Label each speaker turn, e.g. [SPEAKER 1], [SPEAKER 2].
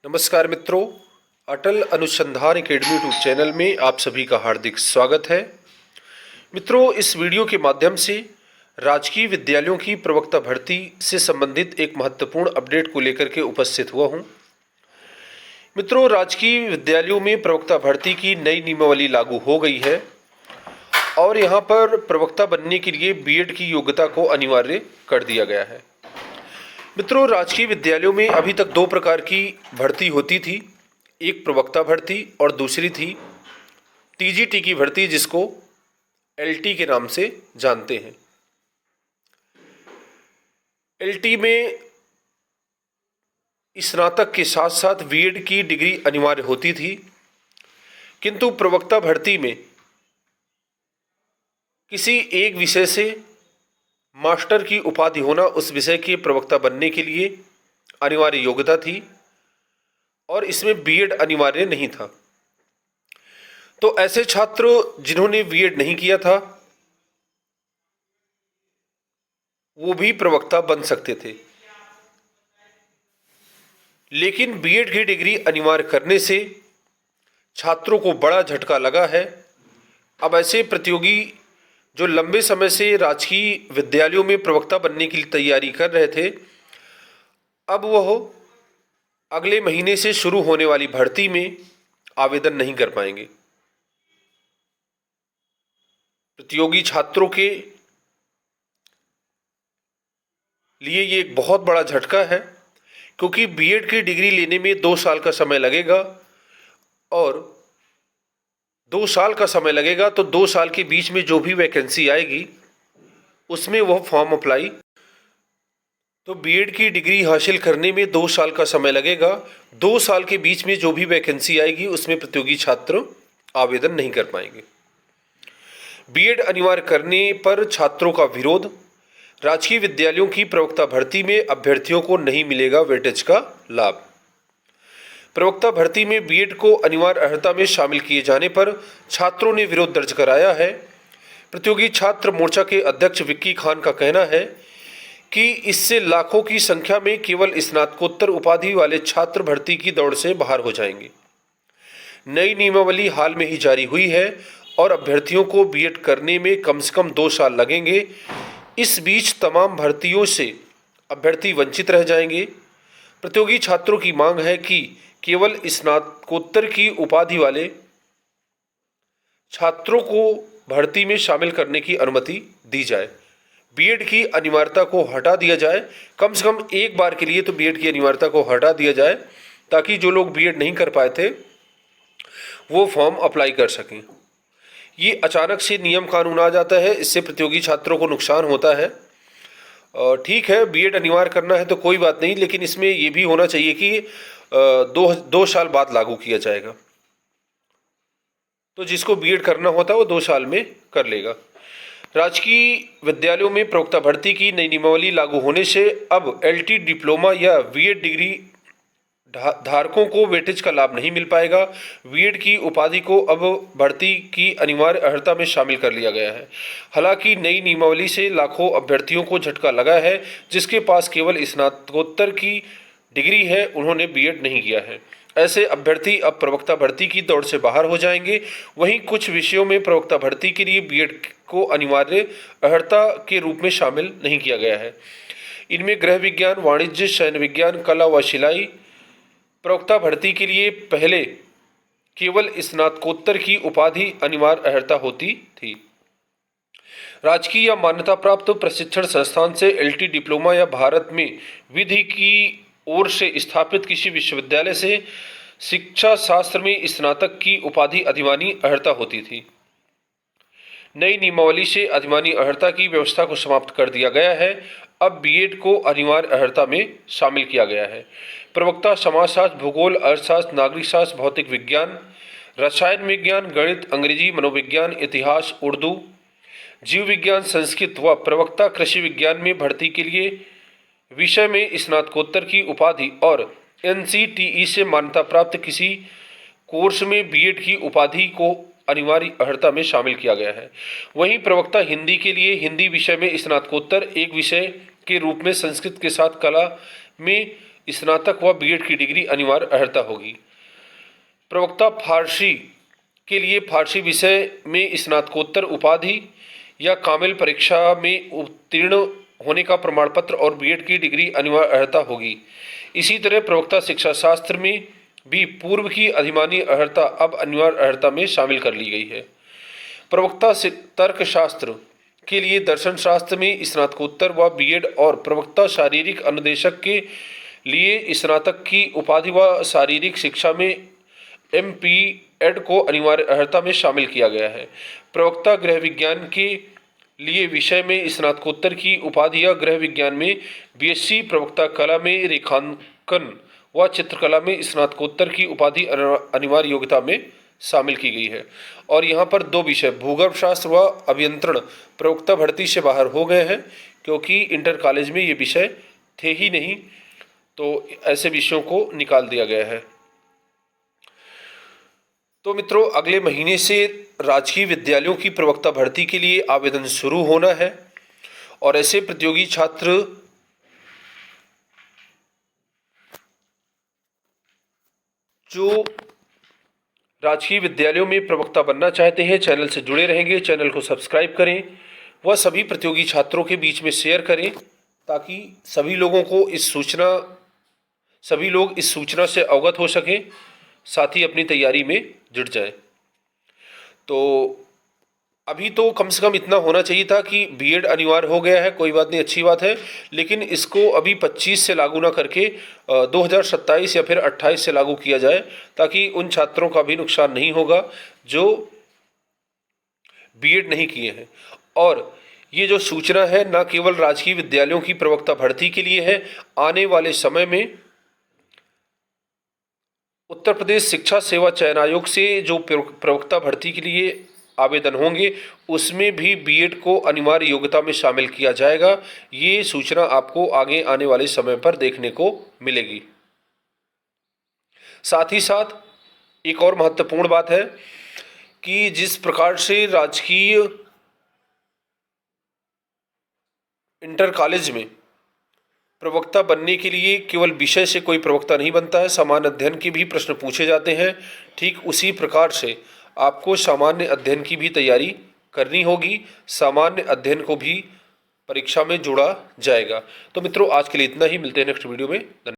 [SPEAKER 1] नमस्कार मित्रों, अटल अनुसंधान एकेडमी यूट्यूब चैनल में आप सभी का हार्दिक स्वागत है। मित्रों, इस वीडियो के माध्यम से राजकीय विद्यालयों की प्रवक्ता भर्ती से संबंधित एक महत्वपूर्ण अपडेट को लेकर के उपस्थित हुआ हूं। मित्रों, राजकीय विद्यालयों में प्रवक्ता भर्ती की नई नियमावली लागू हो गई है और यहां पर प्रवक्ता बनने के लिए बीएड की योग्यता को अनिवार्य कर दिया गया है। मित्रों, राजकीय विद्यालयों में अभी तक दो प्रकार की भर्ती होती थी, एक प्रवक्ता भर्ती और दूसरी थी टीजीटी की भर्ती, जिसको एलटी के नाम से जानते हैं। एलटी में स्नातक के साथ साथ बीएड की डिग्री अनिवार्य होती थी, किंतु प्रवक्ता भर्ती में किसी एक विषय से मास्टर की उपाधि होना उस विषय के प्रवक्ता बनने के लिए अनिवार्य योग्यता थी और इसमें बीएड अनिवार्य नहीं था। तो ऐसे छात्र जिन्होंने बीएड नहीं किया था वो भी प्रवक्ता बन सकते थे, लेकिन बीएड की डिग्री अनिवार्य करने से छात्रों को बड़ा झटका लगा है। अब ऐसे प्रतियोगी जो लंबे समय से राजकीय विद्यालयों में प्रवक्ता बनने की तैयारी कर रहे थे, अब वह अगले महीने से शुरू होने वाली भर्ती में आवेदन नहीं कर पाएंगे। प्रतियोगी छात्रों के लिए ये एक बहुत बड़ा झटका है, क्योंकि बीएड की डिग्री लेने में 2 साल का समय लगेगा और 2 साल का समय लगेगा तो 2 साल के बीच में जो भी वैकेंसी आएगी उसमें वह फॉर्म अप्लाई, तो बीएड की डिग्री हासिल करने में 2 साल का समय लगेगा। 2 साल के बीच में जो भी वैकेंसी आएगी उसमें प्रतियोगी छात्र आवेदन नहीं कर पाएंगे। बीएड अनिवार्य करने पर छात्रों का विरोध। राजकीय विद्यालयों की प्रवक्ता भर्ती में अभ्यर्थियों को नहीं मिलेगा वेटेज का लाभ। प्रवक्ता भर्ती में बीएड को अनिवार्य अर्हता में शामिल किए जाने पर छात्रों ने विरोध दर्ज कराया है। प्रतियोगी छात्र मोर्चा के अध्यक्ष विक्की खान का कहना है कि इससे लाखों की संख्या में केवल स्नातकोत्तर उपाधि वाले छात्र भर्ती की दौड़ से बाहर हो जाएंगे। नई नियमावली हाल में ही जारी हुई है और अभ्यर्थियों को बीएड करने में कम से कम 2 साल लगेंगे। इस बीच तमाम भर्तियों से अभ्यर्थी वंचित रह जाएंगे। प्रतियोगी छात्रों की मांग है कि केवल स्नातकोत्तर की उपाधि वाले छात्रों को भर्ती में शामिल करने की अनुमति दी जाए। बीएड की अनिवार्यता को हटा दिया जाए, कम से कम एक बार के लिए तो बीएड की अनिवार्यता को हटा दिया जाए, ताकि जो लोग बीएड नहीं कर पाए थे वो फॉर्म अप्लाई कर सकें। ये अचानक से नियम कानून आ जाता है, इससे प्रतियोगी छात्रों को नुकसान होता है। ठीक है, बीएड अनिवार्य करना है तो कोई बात नहीं, लेकिन इसमें ये भी होना चाहिए कि 2 साल बाद लागू किया जाएगा, तो जिसको बीएड करना होता है वो 2 साल में कर लेगा। राजकीय विद्यालयों में प्रवक्ता भर्ती की नई नियमावली लागू होने से अब एलटी, डिप्लोमा या बीएड डिग्री धारकों को वेटेज का लाभ नहीं मिल पाएगा। बीएड की उपाधि को अब भर्ती की अनिवार्य अर्हता में शामिल कर लिया गया है। हालांकि नई नियमावली से लाखों अभ्यर्थियों को झटका लगा है, जिसके पास केवल स्नातकोत्तर की डिग्री है, उन्होंने बीएड नहीं किया है। ऐसे अभ्यर्थी अब प्रवक्ता भर्ती की दौड़ से बाहर हो जाएंगे। वहीं कुछ विषयों में प्रवक्ता भर्ती के लिए बीएड को अनिवार्य अर्हता के रूप में शामिल नहीं किया गया है। इनमें गृह विज्ञान, वाणिज्य, सैन्य विज्ञान, कला व सिलाई। प्रवक्ता भर्ती के लिए पहले केवल स्नातकोत्तर की उपाधि अनिवार्य अर्हता होती थी। राजकीय या मान्यता प्राप्त प्रशिक्षण संस्थान से एलटी, डिप्लोमा या भारत में विधि की ओर से स्थापित किसी विश्वविद्यालय से शिक्षा शास्त्र में स्नातक की उपाधि अधिमानी अर्हता होती थी। नई नियमावली से अधिमानी अर्हता की व्यवस्था को समाप्त कर दिया गया है। अब बीएड को अनिवार्य अर्हता में शामिल किया गया है। प्रवक्ता समाजशास्त्र, भूगोल, अर्थशास्त्र, नागरिक शास्त्र, भौतिक विज्ञान, रसायन विज्ञान, गणित, अंग्रेजी, मनोविज्ञान, इतिहास, उर्दू, जीव विज्ञान, संस्कृत व प्रवक्ता कृषि विज्ञान में भर्ती के लिए विषय में स्नातकोत्तर की उपाधि और एनसीटीई से मान्यता प्राप्त किसी कोर्स में बीएड की उपाधि को अनिवार्य अर्हता में शामिल किया गया है। वहीं प्रवक्ता हिंदी के लिए हिंदी विषय में स्नातकोत्तर, एक विषय के रूप में संस्कृत के साथ कला में स्नातक व बीएड की डिग्री अनिवार्य अर्हता होगी। प्रवक्ता फारसी के लिए फारसी विषय में स्नातकोत्तर उपाधि या कामिल परीक्षा में उत्तीर्ण होने का प्रमाण पत्र और बीएड की डिग्री अनिवार्य अर्हता होगी। इसी तरह प्रवक्ता शिक्षा शास्त्र में भी पूर्व की अधिमानी अर्हता अब अनिवार्य अर्हता में शामिल कर ली गई है। प्रवक्ता तर्कशास्त्र के लिए दर्शन शास्त्र में स्नातकोत्तर व बीएड और प्रवक्ता शारीरिक अनुदेशक के लिए स्नातक की उपाधि व शारीरिक शिक्षा में एमपीएड को अनिवार्य अर्हता में शामिल किया गया है। प्रवक्ता गृह विज्ञान के लिए विषय में स्नातकोत्तर की उपाधि या गृह विज्ञान में बीएससी, प्रवक्ता कला में रेखांकन व चित्रकला में स्नातकोत्तर की उपाधि अनिवार्य योग्यता में शामिल की गई है। और यहाँ पर दो विषय भूगर्भ शास्त्र व अभियंत्रण प्रवक्ता भर्ती से बाहर हो गए हैं, क्योंकि इंटर कॉलेज में ये विषय थे ही नहीं, तो ऐसे विषयों को निकाल दिया गया है। तो मित्रों, अगले महीने से राजकीय विद्यालयों की प्रवक्ता भर्ती के लिए आवेदन शुरू होना है और ऐसे प्रतियोगी छात्र जो राजकीय विद्यालयों में प्रवक्ता बनना चाहते हैं चैनल से जुड़े रहेंगे। चैनल को सब्सक्राइब करें व सभी प्रतियोगी छात्रों के बीच में शेयर करें, ताकि सभी लोग इस सूचना से अवगत हो सकें, साथ ही अपनी तैयारी में जुट जाएं। तो अभी तो कम से कम इतना होना चाहिए था कि बीएड अनिवार्य हो गया है, कोई बात नहीं, अच्छी बात है, लेकिन इसको अभी 25 से लागू ना करके 2027 या फिर 28 से लागू किया जाए, ताकि उन छात्रों का भी नुकसान नहीं होगा जो बीएड नहीं किए हैं। और ये जो सूचना है न केवल राजकीय विद्यालयों की प्रवक्ता भर्ती के लिए है, आने वाले समय में उत्तर प्रदेश शिक्षा सेवा चयन आयोग से जो प्रवक्ता भर्ती के लिए आवेदन होंगे उसमें भी बीएड को अनिवार्य योग्यता में शामिल किया जाएगा। ये सूचना आपको आगे आने वाले समय पर देखने को मिलेगी। साथ ही साथ एक और महत्वपूर्ण बात है कि जिस प्रकार से राजकीय इंटर कॉलेज में प्रवक्ता बनने के लिए केवल विषय से कोई प्रवक्ता नहीं बनता है, सामान्य अध्ययन के भी प्रश्न पूछे जाते हैं। ठीक उसी प्रकार से आपको सामान्य अध्ययन की भी तैयारी करनी होगी, सामान्य अध्ययन को भी परीक्षा में जोड़ा जाएगा। तो मित्रों, आज के लिए इतना ही, मिलते हैं नेक्स्ट वीडियो में।